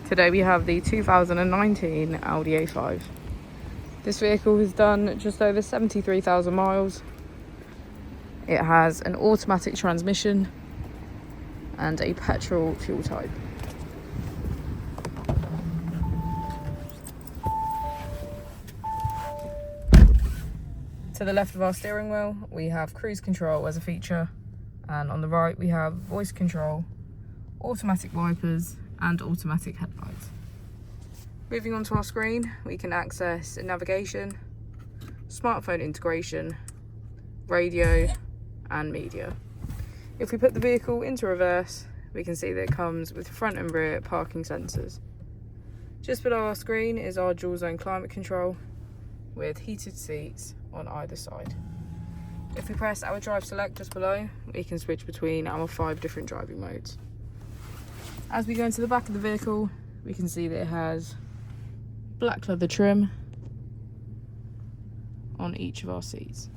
Today we have the 2019 Audi A5. This vehicle has done just over 73,000 miles. It has an automatic transmission and a petrol fuel type. To the left of our steering wheel, we have cruise control as a feature, and on the right we have voice control, automatic wipers and automatic headlights. Moving on to our screen, we can access navigation, smartphone integration, radio and media. If we put the vehicle into reverse, we can see that it comes with front and rear parking sensors. Just below our screen is our dual zone climate control with heated seats on either side. If we press our drive select just below, we can switch between our 5 different driving modes. As we go into the back of the vehicle, we can see that it has black leather trim on each of our seats.